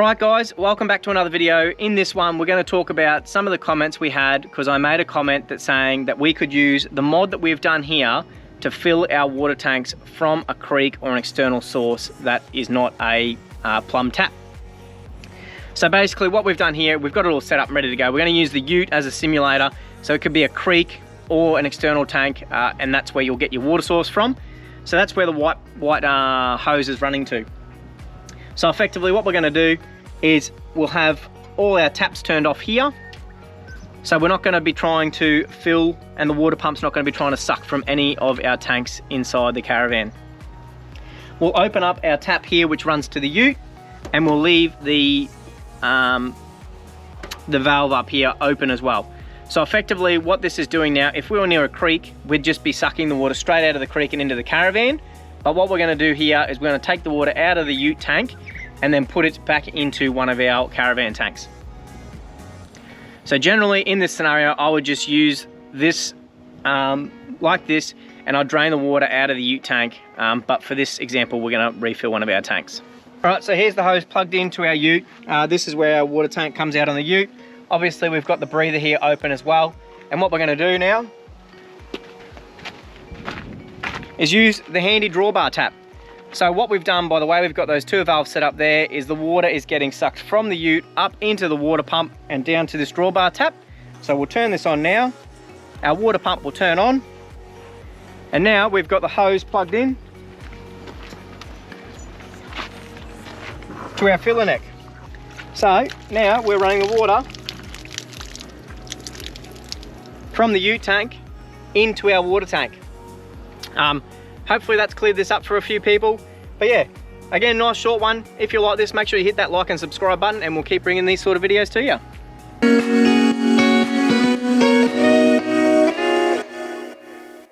Alright guys, welcome back to another video. In this one, we're going to talk about some of the comments we had, because I made a comment that saying that we could use the mod that we've done here to fill our water tanks from a creek or an external source that is not a plumb tap. So basically what we've done here, we've got it all set up and ready to go. We're going to use the ute as a simulator, so it could be a creek or an external tank, and that's where you'll get your water source from. So that's where the white hose is running to. So effectively what we're going to do is we'll have all our taps turned off here. So we're not going to be trying to fill, and the water pump's not going to be trying to suck from any of our tanks inside the Caravan. We'll open up our tap here which runs to the ute, and we'll leave the valve up here open as well. So effectively what this is doing now, if we were near a creek, we'd just be sucking the water straight out of the creek and into the Caravan. But what we're going to do here is we're going to take the water out of the ute tank and then put it back into one of our Caravan tanks. So generally in this scenario, I would just use this like this, and I'll drain the water out of the ute tank. But for this example, we're going to refill one of our tanks. All right, so here's the hose plugged into our ute. This is where our water tank comes out on the ute. Obviously we've got the breather here open as well. And what we're going to do now is use the handy drawbar tap. So what we've done, by the way, we've got those two valves set up there, is the water is getting sucked from the ute up into the water pump and down to this drawbar tap. So we'll turn this on now. Our water pump will turn on. And now we've got the hose plugged in to our filler neck. So now we're running the water from the ute tank into our water tank. Hopefully that's cleared this up for a few people. But yeah, again, nice short one. If you like this, make sure you hit that like and subscribe button, and we'll keep bringing these sort of videos to you.